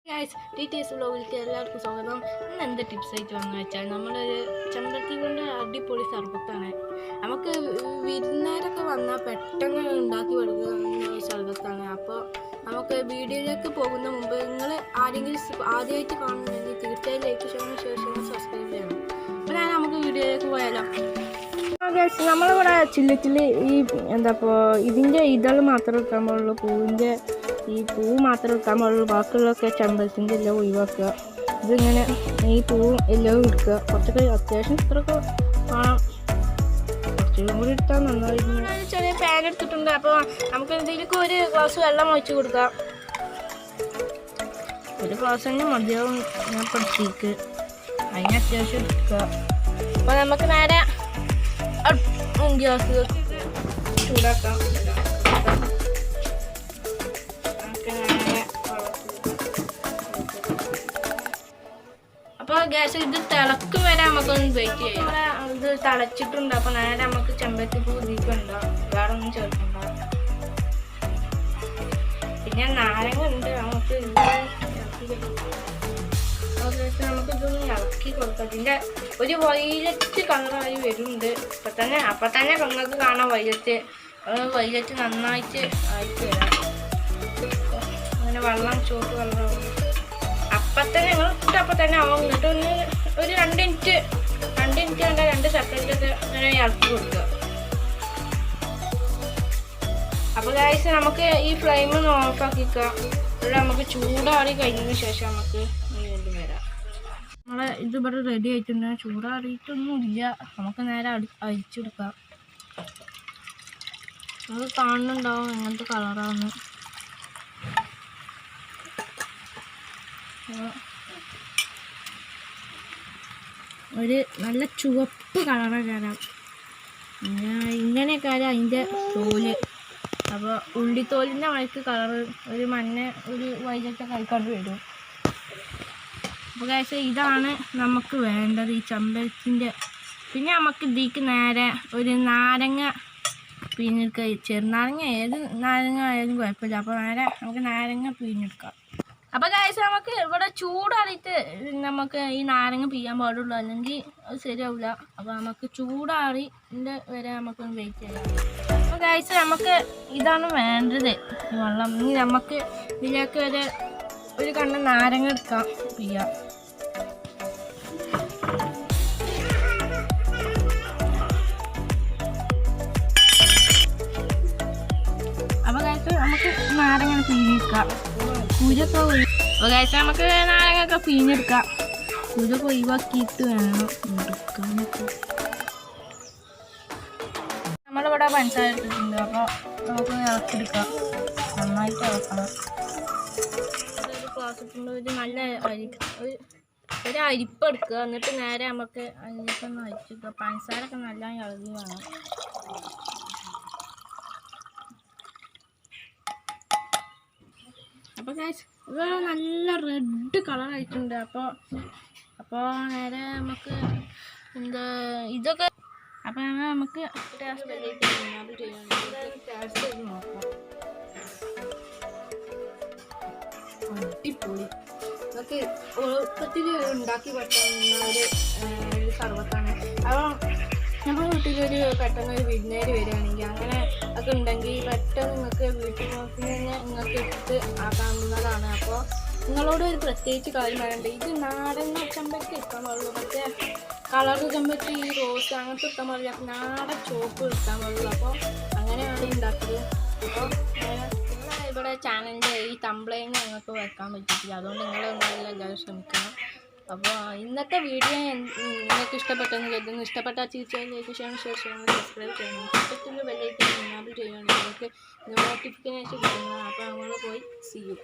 Guys TTS വ്ലോഗിലേക്ക് എല്ലാവർക്കും സ്വാഗതം. ഇന്ന് എന്ത് ടിപ്സ് ആയിട്ട് വന്നു വെച്ചാൽ നമ്മളൊരു ചെമ്പരത്തി കൊണ്ട് അടിപൊളി സർബത്താണ്. നമുക്ക് വിരുന്നേരൊക്കെ വന്നാൽ പെട്ടെന്ന് ഉണ്ടാക്കി കൊടുക്കുന്ന സർബത്താണ്. അപ്പോൾ നമുക്ക് വീഡിയോയിലേക്ക് പോകുന്ന മുമ്പ് നിങ്ങൾ ആരെങ്കിലും ആദ്യമായിട്ട് കാണുന്നുണ്ടെങ്കിൽ തീർച്ചയായും ലൈക്ക് ചെയ്യണം, ഷെയർ ചെയ്യണം, സബ്സ്ക്രൈബ് ചെയ്യണം. അപ്പോൾ നമുക്ക് വീഡിയോയിലേക്ക് പോയാലോ. നമ്മളിവിടെ ചില്ലി ഈ ഇതിൻ്റെ ഇതൾ മാത്രമേ എടുക്കാൻ പാടുള്ളൂ, പൂവിൻ്റെ ഈ പൂവ് മാത്രമേ എടുക്കാൻ പാടുള്ളൂ. ബാക്കിയുള്ളതൊക്കെ ചെമ്പരത്തിൻ്റെ എല്ലാം ഒഴിവാക്കുക. ഇതിങ്ങനെ ഈ പൂവും എല്ലാം എടുക്കുക. കുറച്ചൊക്കെ അത്യാവശ്യം ഇത്രയൊക്കെ കാണാം, കുറച്ചും കൂടി എടുത്താൽ നന്നായിരുന്നു. ചെറിയ പാൻ എടുത്തിട്ടുണ്ട്. അപ്പോൾ നമുക്ക് എന്തെങ്കിലുമൊക്കെ ഒരു ഗ്ലാസ് വെള്ളം ഒഴിച്ച് കൊടുക്കാം. ഒരു ഗ്ലാസ് തന്നെ മതിയാവും. ഞാൻ പഠിച്ചേക്ക് അതിന് അത്യാവശ്യം എടുക്കുക. അപ്പോൾ നമുക്ക് നേരെ ഗ്യാസ് ചൂടാക്കാം. അപ്പോൾ ഗ്യാസ് ഇത് തിളക്കും വരെ നമുക്കൊന്ന് വെയിറ്റ് ചെയ്യാം. ഇത് തിളച്ചിട്ടുണ്ട്. അപ്പോൾ നേരെ നമുക്ക് ചെമ്പരത്തി പൂ ഇതിക്കണ്ട, വേറെ ഒന്നും ചേർക്കണ്ട. പിന്നെ നാരങ്ങ ഉണ്ട്, നമുക്ക് നമുക്കിതൊന്ന് ഇളക്കി കൊടുക്കാം. ഇതിൻ്റെ ഒരു വൈലറ്റ് കളറായി വരുന്നുണ്ട്. അപ്പം തന്നെ നിങ്ങൾക്ക് കാണാം വൈലറ്റ് നന്നായിട്ട് ആയിട്ട് വരാം. അങ്ങനെ വെള്ളം ചുവപ്പ് കളറാവും. അപ്പം തന്നെ നിങ്ങൾ അപ്പം തന്നെ ആവും. എന്നിട്ട് ഒരു 2 മിനിറ്റ് കണ്ട 2 സെക്കൻഡൊക്കെ അങ്ങനെ ഇളക്കി കൊടുക്കുക. അപ്പോൾ ഗൈസ് നമുക്ക് ഈ ഫ്ലെയിം ഒന്ന് ഓഫാക്കിക്കാം. ഇവിടെ നമുക്ക് ചൂടാറി കഴിഞ്ഞതിന് ശേഷം നമുക്ക് വീണ്ടും വരാം. നമ്മളെ ഇതിവിടെ റെഡി ആയിട്ടുണ്ട്. ചൂടാറിയിട്ടൊന്നുമില്ല. നമുക്ക് നേരെ അരിച്ചെടുക്കാം. നമുക്ക് കാണുന്നുണ്ടാവും എങ്ങനത്തെ കളറാണ്. ഒരു നല്ല ചുവപ്പ് കളറൊക്കെ വരാം. ഇങ്ങനെയൊക്കെ വരാം അതിൻ്റെ തോല്. അപ്പോൾ ഉള്ളിത്തോലിൻ്റെ വഴിക്ക് കളറ് ഒരു മഞ്ഞ ഒരു വൈലറ്റൊക്കെ ആയിക്കൊണ്ട് വരും. അപ്പോൾ ഗൈസ് ഇതാണ് നമുക്ക് വേണ്ടത്, ഈ ചെമ്പരത്തിൻ്റെ. പിന്നെ നമുക്ക് ഇതിലേക്ക് നേരെ ഒരു നാരങ്ങ പിഴിഞ്ഞെടുക്കുക. ചെറുനാരങ്ങ ഏത് നാരങ്ങ ആയാലും കുഴപ്പമില്ല. അപ്പോൾ നേരെ നമുക്ക് നാരങ്ങ പിഴിഞ്ഞെടുക്കാം. അപ്പോൾ ഗൈസ് നമുക്ക് ഇവിടെ ചൂടാറിയിട്ട് നമുക്ക് ഈ നാരങ്ങ പിഴിയാൻ പാടുള്ളൂ, അല്ലെങ്കിൽ അത് ശരിയാവില്ല. അപ്പോൾ നമുക്ക് ചൂടാറിൻ്റെ വരെ നമുക്കൊന്ന് വെയിറ്റ് ചെയ്യാം. അപ്പോൾ ഗൈസ് നമുക്ക് ഇതാണ് വേണ്ടത്, ഈ വെള്ളം. ഇനി നമുക്ക് ഇതിലേക്ക് ഒരു കണ്ണ് നാരങ്ങ എടുക്കാം, പിഴിയാം. അപ്പോൾ ഗൈസ് നമുക്ക് നാരങ്ങ പിഴിഞ്ഞെടുക്കാം. കുരൊക്കെ അപ്പോൾ ഗൈസ് നമുക്ക് നാരങ്ങയൊക്കെ പിഴിഞ്ഞെടുക്കാം. കുരൊക്കെ ഒഴിവാക്കിയിട്ട് വേണം എടുക്കാനൊക്കെ. നമ്മളിവിടെ പഞ്ചസാര എടുത്തിട്ടുണ്ട്. അപ്പോൾ നമുക്ക് ഇളക്കിയെടുക്കാം, നന്നായിട്ട് ഇളക്കണം. ഒരു ഗ്ലാസ് ഇട്ടുണ്ട്. ഒരു നല്ല ഒരു അരിപ്പ് എടുക്കുക. എന്നിട്ട് നേരെ നമുക്ക് അതിലേക്കൊന്ന് അരിച്ചെടുക്കുക. പഞ്ചസാരൊക്കെ നല്ല ഇളകി വേണം. അപ്പോൾ ഗൈസ് ഇത് നല്ല റെഡ് കളർ ആയിട്ടുണ്ട്. അപ്പോൾ നേരെ നമുക്ക് ഇതൊക്കെ അപ്പോൾ നമുക്ക് ടേസ്റ്റ് ചെയ്ത് നോക്കാം. അടിപൊളി, ഇതൊക്കെ എളുപ്പത്തിൽ ഉണ്ടാക്കി പറ്റാവുന്ന ഒരു സർബത്താണ്. അപ്പോൾ നമ്മുടെ വീട്ടിലൊരു പെട്ടെന്ന് ഒരു വിരുന്നേര് വരികയാണെങ്കിൽ അങ്ങനെ ഒക്കെ ഉണ്ടെങ്കിൽ പെട്ടെന്ന് നിങ്ങൾക്ക് വീട്ടിൽ നോക്കി തന്നെ നിങ്ങൾക്ക് എടുത്ത് ആക്കാവുന്നതാണ്. അപ്പോൾ നിങ്ങളോട് ഒരു പ്രത്യേകിച്ച് കാര്യം പറയണ്ടേ, ഇത് നാടൻ ചെമ്പരത്തി എടുക്കാൻ പാടുള്ളൂ. മറ്റേ കളർ ചെമ്പരത്തി ഈ റോസ് അങ്ങനത്തെ എടുക്കാൻ പാടില്ല. നാടൻ ചോപ്പ് എടുക്കാൻ പാടുള്ളൂ. അപ്പോൾ അങ്ങനെയാണ് ഉണ്ടാക്കിയത്. അപ്പോൾ ഇവിടെ ചാനലിൻ്റെ ഈ തംബ്ലൈൻ നിങ്ങൾക്ക് വെക്കാൻ പറ്റിയിട്ടില്ല. അതുകൊണ്ട് നിങ്ങളൊന്നും എല്ലാവരും ശ്രമിക്കണം. അപ്പോൾ ഇന്നത്തെ വീഡിയോ നിങ്ങൾക്ക് ഇഷ്ടപ്പെട്ടെന്ന് കരുതുന്നു. ഇഷ്ടപ്പെട്ടാൽ തീർച്ചയായും ലൈക്ക് ചെയ്യണം, ഷെയർ ചെയ്യണം, സബ്സ്ക്രൈബ് ചെയ്യണം. പക്കത്തുള്ള ബെല്ലൈക്കൺ എനാബിൾ ചെയ്യണം. നിങ്ങൾക്ക് നോട്ടിഫിക്കേഷൻ കിട്ടുന്നത്. അപ്പോൾ നമ്മൾ പോയി സീ യു.